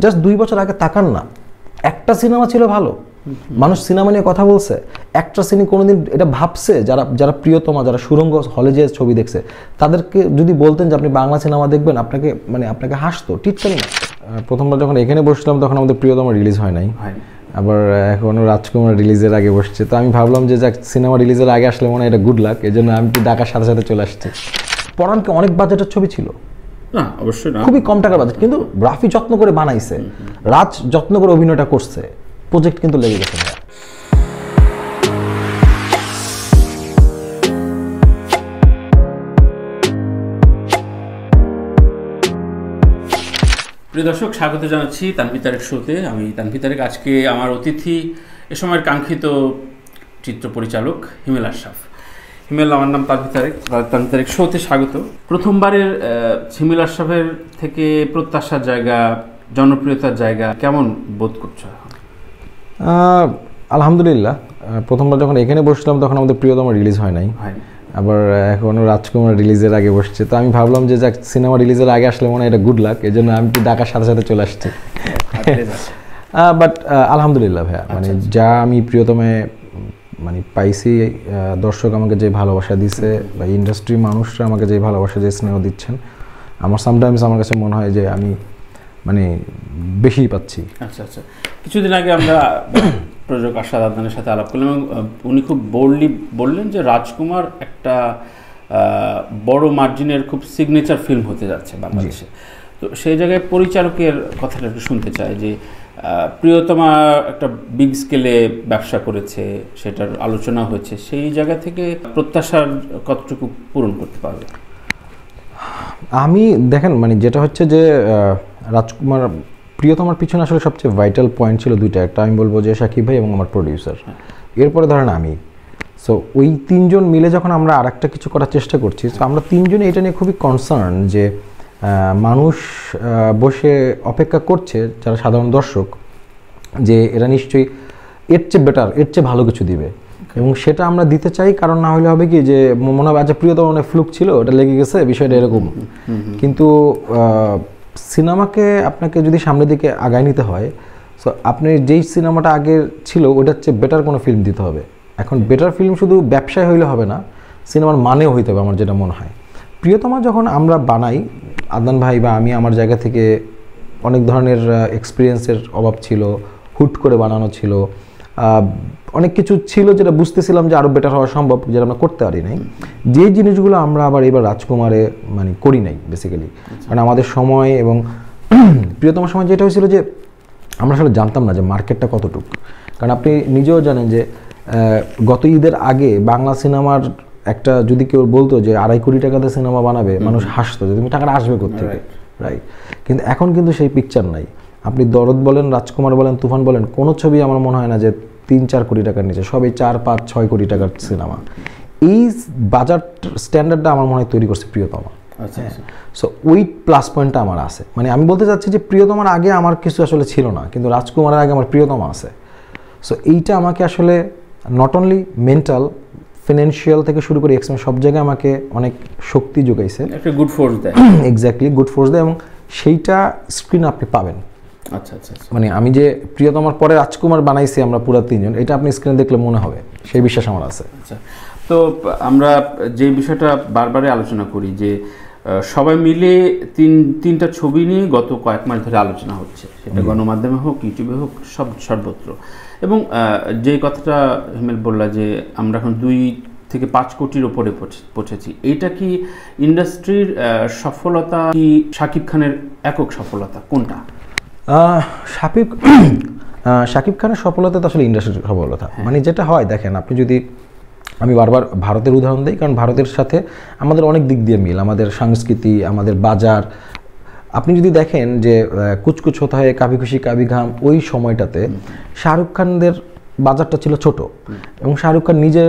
Just 2 বছর আগে তাকান না, একটা সিনেমা ছিল ভালো, মানুষ সিনেমা নিয়ে কথা বলছে, একটা সিনে কোনোদিন এটা ভাবছে, যারা যারা প্রিয়তমা, যারা সুরঙ্গ হলে যে ছবি দেখছে তাদেরকে যদি বলতেন যে আপনি বাংলা সিনেমা দেখবেন, আপনাকে হাসতো, টিটকারি না। প্রথমবার যখন এখানে বসলাম তখন আমাদের প্রিয়তমা রিলিজ হয় নাই, আবার এখনও রাজকুমার রিলিজের আগে বসছে। তো আমি ভাবলাম যে যাক, সিনেমা রিলিজের আগে আসলে মনে হয় এটা গুড লাক, এই জন্য আমি ডাকার সাথে সাথে চলে আসছি। পরানকে অনেক বাজেটের ছবি ছিল, না অবশ্যই না, খুবই কম টাকার বাজেট, কিন্তু রাফি যত্ন করে বানাইছে, রাজ যত্ন করে অভিনয়টা করছে, প্রজেক্ট কিন্তু লেগে গেছে। প্রিয় দর্শক, স্বাগত জানাচ্ছি তানভীর তারেক শোতে। আমি তানভীর তারেক। আজকে আমার অতিথি এ সময়ের কাঙ্ক্ষিত চিত্র পরিচালক হিমেল আশরাফ। হিমেল, আমার নাম তানভীর তারেক, তানভীর তারেক শোতে স্বাগত। প্রথমবারের হিমেল আশরাফের থেকে প্রত্যাশার জায়গা, জনপ্রিয়তার জায়গা কেমন বোধ করছো? আলহামদুলিল্লাহ, প্রথমবার যখন এখানে বসলাম তখন আমাদের প্রিয়তমা রিলিজ হয় নাই, আবার এখনও রাজকুমার রিলিজের আগে বসছে। তো আমি ভাবলাম যে যাক, সিনেমা রিলিজের আগে আসলে মনে হয় এটা গুড লাক, এই জন্য আমি ডাকার সাথে সাথে চলে আসছি। বাট আলহামদুলিল্লাহ ভাইয়া, মানে যা আমি প্রিয়তমে পাইছি, দর্শক আমাকে যে ভালোবাসা দিছে বা ইন্ডাস্ট্রির মানুষরা আমাকে যে ভালোবাসা, যে স্নেহ দিচ্ছেন, আমার সামটাইমস আমার কাছে মনে হয় যে আমি বেশিই পাচ্ছি। আচ্ছা আচ্ছা, কিছুদিন আগে আমরা প্রযোজক আশাদ আদনানের সাথে আলাপ করলাম এবং উনি খুব বোল্ডলি বললেন যে রাজকুমার একটা বড় মার্জিনের খুব সিগনেচার ফিল্ম হতে যাচ্ছে বাংলাদেশে। তো সেই জায়গায় পরিচালকের কথাটা একটু শুনতে চাই যে প্রিয়তমা একটা বিগ স্কেলে ব্যবসা করেছে, সেটার আলোচনা হয়েছে, সেই জায়গা থেকে প্রত্যাশার কতটুকু পূরণ করতে পারবে? আমি দেখেন, যেটা হচ্ছে যে রাজকুমার প্রিয়তমার পিছনে আসলে সবচেয়ে ভাইটাল পয়েন্ট ছিল দুইটা। একটা আমি বলবো যে শাকিব ভাই এবং আমার প্রডিউসার, এরপরে ধরেন আমি। সো ওই তিনজন মিলে যখন আমরা আর একটা কিছু করার চেষ্টা করছি, সো আমরা তিনজনে এটা নিয়ে খুবই কনসার্ন যে মানুষ বসে অপেক্ষা করছে, যারা সাধারণ দর্শক, যে এরা নিশ্চয়ই এর চেয়ে বেটার, এর চেয়ে ভালো কিছু দিবে, এবং সেটা আমরা দিতে চাই। কারণ না হলে হবে কি যে মনে হবে আচ্ছা প্রিয়তমা অনেক ফ্লুক ছিল, ওটা লেগে গেছে, বিষয়টা এরকম। কিন্তু সিনেমাকে আপনাকে যদি সামনের দিকে আগায় নিতে হয়, সো আপনি যেই সিনেমাটা আগে ছিল ওটার চেয়ে বেটার কোনো ফিল্ম দিতে হবে। এখন বেটার ফিল্ম শুধু ব্যবসায় হইলে হবে না, সিনেমার মানেও হইতে হবে, আমার যেটা মনে হয়। প্রিয়তমা যখন আমরা বানাই, আদনান ভাই বা আমি, আমার জায়গা থেকে অনেক ধরনের এক্সপিরিয়েন্সের অভাব ছিল, হুট করে বানানো ছিল, অনেক কিছু ছিল যেটা বুঝতেছিলাম যে আরও বেটার হওয়া সম্ভব, যেটা আমরা করতে পারি নাই। যে জিনিসগুলো আমরা আবার এবার রাজকুমারে করি নাই বেসিক্যালি, কারণ আমাদের সময় এবং প্রিয়তমার সময় যেটা হয়েছিল যে আমরা আসলে জানতাম না যে মার্কেটটা কতটুকু। কারণ আপনি নিজেও জানেন যে গত ঈদের আগে বাংলা সিনেমার একটা যদি কেউ বলতো যে 2.5 কোটি টাকাতে সিনেমা বানাবে, মানুষ হাসতো যে তুমি টাকাটা আসবে কোত্থেকে, রাইট? কিন্তু এখন কিন্তু সেই পিকচার নাই। আপনি দরদ বলেন, রাজকুমার বলেন, তুফান বলেন, কোনো ছবি আমার মনে হয় না যে 3-4 কোটি টাকার নিচে, সবই 4-5-6 কোটি টাকার সিনেমা। এই বাজার স্ট্যান্ডার্ডটা আমার মনে হয় তৈরি করছে প্রিয়তমা। সো ওই প্লাস পয়েন্টটা আমার আছে। আমি বলতে চাচ্ছি যে প্রিয়তমার আগে আমার কিছু আসলে ছিল না, কিন্তু রাজকুমারের আগে আমার প্রিয়তমা আছে। সো এইটা আমাকে আসলে নট অনলি মেন্টাল, ফিনান্সিয়াল থেকে শুরু করে এক্সপেন্স সব জায়গায় আমাকে অনেক শক্তি যোগাইছে, একটা গুড ফোর্স দেয়। এক্স্যাক্টলি, গুড ফোর্স দেয়, এবং সেইটা স্ক্রিন আপনি পাবেন। আচ্ছা আচ্ছা, আমি যে প্রিয়তমার পরে রাজকুমার বানাইছি আমরা পুরো তিনজন, এটা আপনি স্ক্রিনে দেখলে মনে হবে, সেই বিশ্বাস আমার আছে। আচ্ছা, তো আমরা যে বিষয়টা বারবারই আলোচনা করি যে সবাই মিলে তিনটা ছবি নিয়ে গত কয়েক মাস ধরে আলোচনা হচ্ছে, সেটা গণমাধ্যমে হোক, ইউটিউবে হোক, সর্বত্র। এবং যে কথাটা হিমেল বললা যে আমরা এখন 2 থেকে 5 কোটির ওপরে পৌঁছেছি, এইটা কি ইন্ডাস্ট্রির সফলতা, কি শাকিব খানের একক সফলতা, কোনটা? শাকিব খানের সফলতা তো আসলে ইন্ডাস্ট্রির সফলতা। যেটা হয় দেখেন, আপনি যদি, আমি বারবার ভারতের উদাহরণ দিই, কারণ ভারতের সাথে আমাদের অনেক দিক দিয়ে মিল, আমাদের সংস্কৃতি, আমাদের বাজার। আপনি যদি দেখেন যে কুচকুচ হতে হয়, কাভি খুশি কাভি ঘাম, ওই সময়টাতে শাহরুখ খানদের বাজারটা ছিল ছোট, এবং শাহরুখ খান নিজে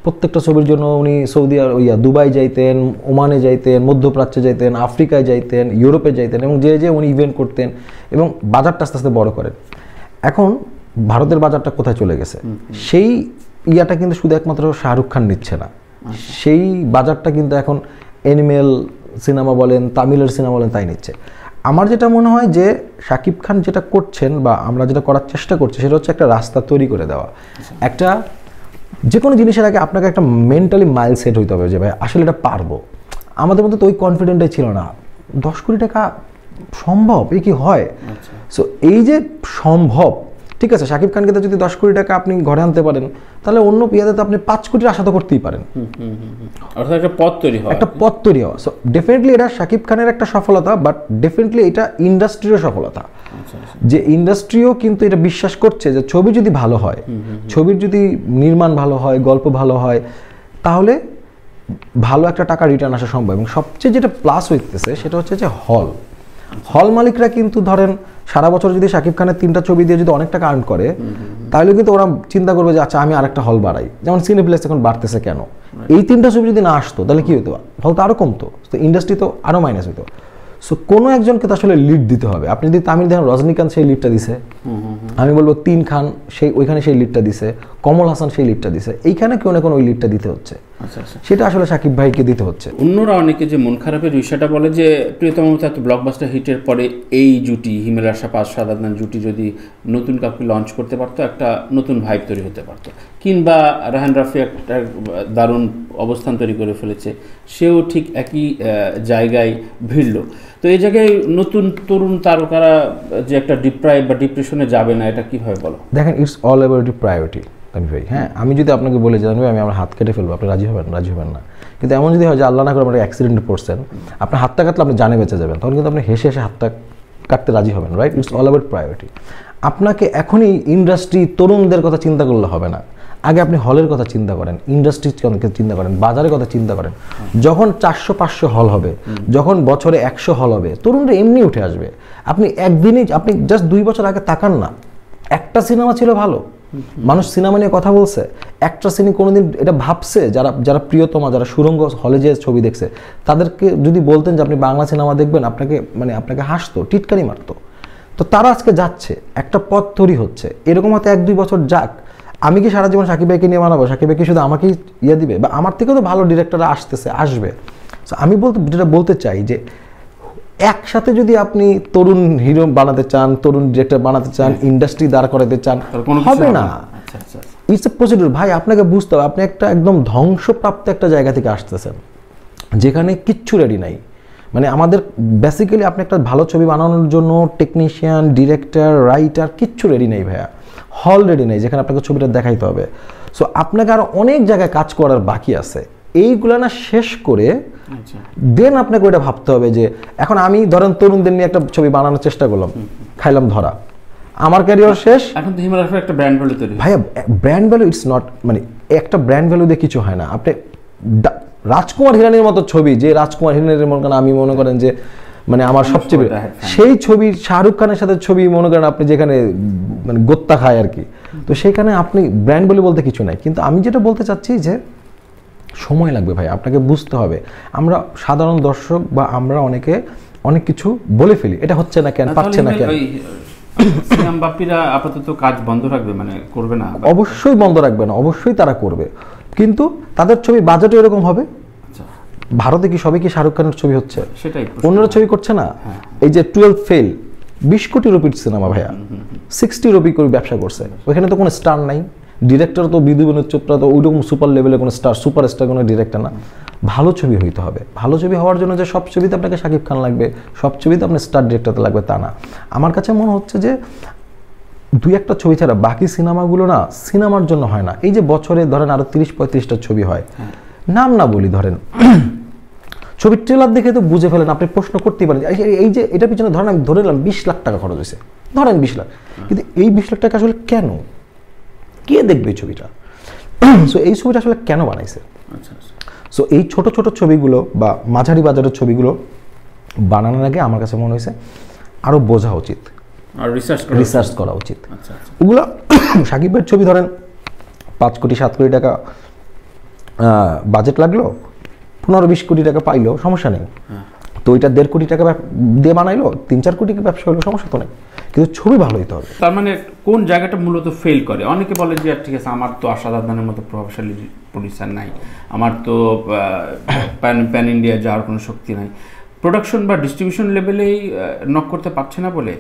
প্রত্যেকটা ছবির জন্য উনি সৌদি দুবাই যাইতেন, ওমানে যাইতেন, মধ্যপ্রাচ্যে যাইতেন, আফ্রিকায় যাইতেন, ইউরোপে যাইতেন, এবং যে উনি ইভেন্ট করতেন এবং বাজারটা আস্তে আস্তে বড় করেন। এখন ভারতের বাজারটা কোথায় চলে গেছে, সেই ইয়াটা কিন্তু শুধু একমাত্র শাহরুখ খান নিচ্ছে না, সেই বাজারটা কিন্তু এখন অ্যানিমেল সিনেমা বলেন, তামিলের সিনেমা বলেন, তাই নিচ্ছে। আমার যেটা মনে হয় যে শাকিব খান যেটা করছেন বা আমরা যেটা করার চেষ্টা করছি সেটা হচ্ছে একটা রাস্তা তৈরি করে দেওয়া। একটা যে কোনো জিনিসের আগে আপনাকে একটা মেন্টালি মাইল সেট হইতে হবে যে ভাই আসলে এটা পারবো। আমাদের মধ্যে তো ওই কনফিডেন্টটাই ছিল না। 10 কোটি টাকা সম্ভব, এ কি হয়? সো এই যে সম্ভব, ঠিক আছে, শাকিব খানকে তো যদি 10 কোটি টাকা আপনি ঘরে আনতে পারেন, তাহলে অন্য পিয়াতে তো আপনি 5 কোটির আশা তো করতেই পারেন। অর্থাৎ একটা পথ তৈরি হয়, একটা পথ তৈরি হওয়া। সো ডেফিনেটলি এটা শাকিব খানের একটা সফলতা, বাট ডেফিনেটলি এটা ইন্ডাস্ট্রিরও সফলতা। যে ইন্ডাস্ট্রিও কিন্তু এটা বিশ্বাস করছে যে ছবি যদি ভালো হয়, ছবির যদি নির্মাণ ভালো হয়, গল্প ভালো হয়, তাহলে ভালো একটা টাকা রিটার্ন আসা সম্ভব। এবং সবচেয়ে যেটা প্লাস হইতেছে সেটা হচ্ছে যে হল মালিকরা কিন্তু ধরেন সারা বছর যদি শাকিব খানের 3টা ছবি দিয়ে যদি অনেক টাকা আর্ন করে, তাহলে কিন্তু ওরা চিন্তা করবে যে আচ্ছা আমি আরেকটা হল বাড়াই। যেমন সিনেপ্লেক্স এখন বাড়তেছে কেন? এই 3টা ছবি যদি না আসতো তাহলে কি হতো? হল তো আরও কমতো, তো ইন্ডাস্ট্রি তো আরও মাইনাস হতো। সো কোনো একজনকে তো আসলে লিড দিতে হবে। আপনি যদি তামিল দেখেন, রজনীকান্ত সেই লিডটা দিছে, আমি বলবো 3 খান ওইখানে সেই লিডটা দিছে, কমল হাসান সেই লিডটা দিছে, এইখানে কেউ না কোনো ওই লিডটা দিতে হচ্ছে। সেটা আসলে শাকিব ভাইকে দিতে হচ্ছে। অন্যরা অনেকে যে মন খারাপের বিষয়টা বলে যে প্রিয়তম এত ব্লকবাস্টার হিটের পরে এই জুটি হিমেল আশা সাদ আদনান জুটি যদি নতুন কাউকে লঞ্চ করতে পারতো, একটা নতুন ভাইব তৈরি হতে পারতো। কিংবা রাহান রাফি একটা দারুণ অবস্থান তৈরি করে ফেলেছে, সেও ঠিক একই জায়গায় ভিড়ল। তো এই জায়গায় নতুন তরুণ তারকারা যে একটা ডিপ্রাইভ বা ডিপ্রেশনে যাবে না, এটা কিভাবে বলো? দেখেন, it's all about priority Tanvir ভাই। হ্যাঁ, আমি যদি আপনাকে বলে যে ভাই আমি আমার হাত কেটে ফেলবো, আপনি রাজি হবেন? রাজি হবেন না। কিন্তু এমন যদি হয় যে আল্লাহ না করে আপনার অ্যাক্সিডেন্টে পড়ছেন, আপনার হাতটা কাটলে আপনি জানে বেঁচে যাবেন, তখন কিন্তু আপনি হেসে হেসে হাতটা কাটতে রাজি হবেন, right? It's all about priority. আপনাকে এখনই ইন্ডাস্ট্রি তরুণদের কথা চিন্তা করলে হবে না। আগে আপনি হলের কথা চিন্তা করেন, ইন্ডাস্ট্রির কথা চিন্তা করেন, বাজারের কথা চিন্তা করেন। যখন 400-500 হল হবে, যখন বছরে 100 হল হবে, তরুণরা এমনি উঠে আসবে। আপনি একদিনই, আপনি জাস্ট 2 বছর আগে তাকান না, একটা সিনেমা ছিল ভালো, মানুষ সিনেমা নিয়ে কথা বলছে, একটা সিনেমা কোনোদিন এটা ভাবছে, যারা প্রিয়তমা, যারা সুরঙ্গ হলে যে ছবি দেখছে, তাদেরকে যদি বলতেন যে আপনি বাংলা সিনেমা দেখবেন, আপনাকে হাসতো, টিটকারি মারতো। তো তারা আজকে যাচ্ছে, একটা পথ তৈরি হচ্ছে। এরকম হয়তো 1-2 বছর যাক। আমি কি সারা জীবন শাকিব ভাইকে নিয়ে বানাবো? শাকিব ভাইকে শুধু আমাকেই দিবে? বা আমার থেকেও তো ভালো ডিরেক্টররা আসবে। আমি যেটা বলতে চাই যে একসাথে যদি আপনি তরুণ হিরো বানাতে চান, তরুণ ডিরেক্টর বানাতে চান, ইন্ডাস্ট্রি দাঁড় করাতে চান, হবে না। ইটস এ প্রসিডিউর ভাই। আপনাকে বুঝতে হবে আপনি একটা একদম ধ্বংসপ্রাপ্ত একটা জায়গা থেকে আসতেছেন, যেখানে কিচ্ছু রেডি নাই। মানে আমাদের বেসিক্যালি আপনি একটা ভালো ছবি বানানোর জন্য টেকনিশিয়ান, ডিরেক্টর, রাইটার কিচ্ছু রেডি নেই ভাইয়া। হল রেডি নেই যেখানে আপনাকে ছবিটা দেখাইতে হবে। সো আপনাকে আরও অনেক জায়গায় কাজ করার বাকি আছে। এইগুলো না শেষ করে দেন আপনাকে ওইটা ভাবতে হবে যে এখন আমি ধরেন তরুণদের নিয়ে একটা ছবি বানানোর চেষ্টা করলাম, খাইলাম ধরা, আমার ক্যারিয়ার শেষ। এখন তো হিমেল আশার একটা ব্র্যান্ড ভ্যালু তৈরি। ভাইয়া ব্র্যান্ড ভ্যালু ইটস নট, মানে একটা ব্র্যান্ড ভ্যালু দিয়ে কিছু হয় না। আপনি রাজকুমার হিরানির মতো ছবি, যে রাজকুমার হিরানির মনে করেন, আমি মনে করেন যে মানে আমার সবচেয়ে সেই ছবি শাহরুখ খানের সাথে ছবি মনে করেন আপনি যেখানে মানে গোত্তা খায় আর কি, তো সেখানে আপনি ব্র্যান্ড ভ্যালু বলতে কিছু নাই। কিন্তু আমি যেটা বলতে চাচ্ছি যে সময় লাগবে ভাই, আপনাকে বুঝতে হবে। আমরা সাধারণ দর্শক বা আমরা অনেকে অনেক কিছু বলে ফেলি, এটা হচ্ছে না কেন, পাচ্ছে না কেন। সিনেমা বাপ্পীরা আপাতত কাজ বন্ধ রাখবে, মানে করবে না? অবশ্যই বন্ধ রাখবে না, অবশ্যই তারা করবে, কিন্তু তাদের ছবি বাজেটও এরকম হবে। ভারতে কি সবই কি শাহরুখ খানের ছবি হচ্ছে? সেটাই, অন্যরা ছবি করছে না। এই যে 12 ফেল 20 কোটি রুপির সিনেমা ভাইয়া, 60 রুপি করে ব্যবসা করছে। ওইখানে তো কোনো স্টার নাই, ডিরেক্টর তো বিধু বিনোদ চোপড়া তো ওইরকম সুপার লেভেলের কোনো স্টার, সুপারস্টার কোনো ডিরেক্টর না। ভালো ছবি হইতে হবে। ভালো ছবি হওয়ার জন্য যে সব ছবিতে আপনাকে শাকিব খান লাগবে, সব ছবিতে আপনার স্টার ডিরেক্টরতে লাগবে তা না। আমার কাছে মনে হচ্ছে যে 2-1টা ছবি ছাড়া বাকি সিনেমাগুলো না সিনেমার জন্য হয় না। এই যে বছরে ধরেন আরো 30-35টা ছবি হয়, নাম না বলি, ধরেন ছবির ট্রেলার দেখে তো বুঝে ফেলেন, আপনি প্রশ্ন করতেই পারেন এই যে এটার পিছনে ধরেন আমি ধরে নিলাম 20 লাখ টাকা খরচ হয়েছে, ধরেন 20 লাখ, কিন্তু এই 20 লাখ টাকা আসলে কেন, কে দেখবে এই ছবিটা? সো এই ছবিটা আসলে কেন বানাইছে? সো এই ছোট ছোট ছবিগুলো বা মাঝারি বাজারের ছবিগুলো বানানোর আগে আমার কাছে মনে হয়েছে আরও বোঝা উচিত, আর রিসার্চ করা উচিত। ওগুলো শাকিব ভাইয়ের ছবি ধরেন 5 কোটি 7 কোটি টাকা বাজেট লাগলো, 15-20 কোটি টাকা পাইলো, সমস্যা নেই। তো ওইটা 1.5 কোটি টাকা দিয়ে বানাইলো, 3-4 কোটি ব্যবসা হলো, সমস্যা তো নেই, কিন্তু ছবি ভালো হইতে হবে। তার মানে কোন জায়গাটা মূলত ফেল করে? অনেকে বলে যে ঠিক আছে, আমার তো আশাদ আদনানের মতো প্রভাবশালী প্রডিউসার নাই, আমার তো প্যান ইন্ডিয়া যাওয়ার কোনো শক্তি নাই, প্রোডাকশন বা ডিস্ট্রিবিউশন লেভেলেই নক করতে পারছে না বলে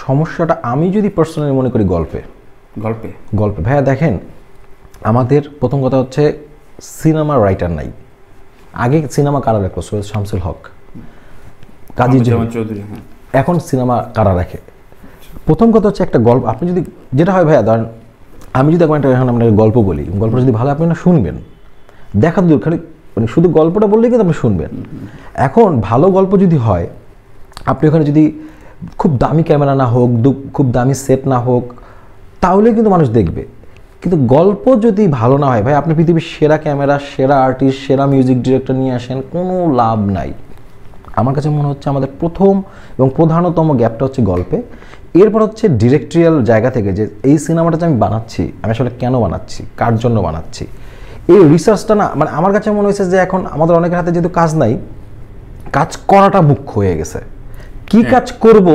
সমস্যাটা আমি যদি পার্সোনালি মনে করি গল্পে গল্পে ভাইয়া দেখেন, আমাদের প্রথম কথা হচ্ছে সিনেমা রাইটার নাই। আগে সিনেমা কারা রাখতো? সৈয়দ শামসুল হক, কাজী চৌধুরী। এখন সিনেমা কারা রাখে? প্রথম কথা হচ্ছে একটা গল্প, আপনি যদি যেটা হয় ভাইয়া, ধরেন আমি যদি এখন আপনাকে গল্প বলি, গল্পটা যদি ভালো আপনি না শুনবেন, দেখা দূর, খালি মানে শুধু গল্পটা বললেই কিন্তু আপনি শুনবেন। এখন ভালো গল্প যদি হয়, আপনি ওখানে যদি খুব দামি ক্যামেরা না হোক, খুব দামি সেট না হোক, তাহলে কিন্তু মানুষ দেখবে। কিন্তু গল্প যদি ভালো না হয় ভাই, আপনি পৃথিবীর সেরা ক্যামেরা, সেরা আর্টিস্ট, সেরা মিউজিক ডিরেক্টর নিয়ে আসেন, কোনো লাভ নাই। আমার কাছে মনে হচ্ছে আমাদের প্রথম এবং প্রধানতম গ্যাপটা হচ্ছে গল্পে। এরপর হচ্ছে ডিরেক্টরিয়াল জায়গা থেকে, যে এই সিনেমাটা যে আমি বানাচ্ছি, আমি আসলে কেন বানাচ্ছি, কার জন্য বানাচ্ছি, এই রিসার্চটা না, মানে আমার কাছে মনে হয়েছে যে এখন আমাদের অনেকের হাতে যেহেতু কাজ নাই, কাজ করাটা মুখ্য হয়ে গেছে। কি কাজ করব,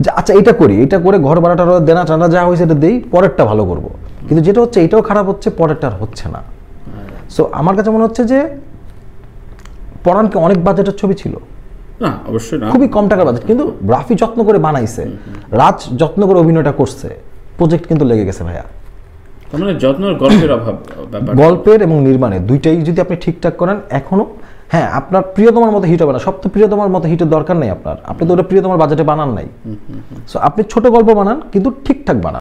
যে আচ্ছা এটা করি, এটা করে ঘর ভাড়াটা দেনা টানা যা হয়েছে এটা দেই, পরেরটা ভালো করব। কিন্তু যেটা হচ্ছে এটাও খারাপ হচ্ছে, পরেরটা হচ্ছে না। সো আমার কাছে মনে হচ্ছে যে পরাণকে অনেক বাজেটের ছবি ছিল, না অবশ্যই না, খুবই কম টাকার বাজেট, কিন্তু রাফি যত্ন করে বানাইছে, রাজ যত্ন করে অভিনয়টা করছে, প্রজেক্ট কিন্তু লেগে গেছে ভাইয়া। তার মানে যত্নের গল্পের অভাব, গল্পের এবং নির্মাণে দুইটাই যদি আপনি ঠিকঠাক করেন, এখনো হ্যাঁ আপনার প্রিয়তমার মতো হিট হবে না, সব তো প্রিয়তমার মতো হিটের দরকার নেই আপনার, আপনি তো ওটা প্রিয়তমার বাজেটে বানান নাই। সো আপনি ছোট গল্প বানান, কিন্তু ঠিকঠাক বানান।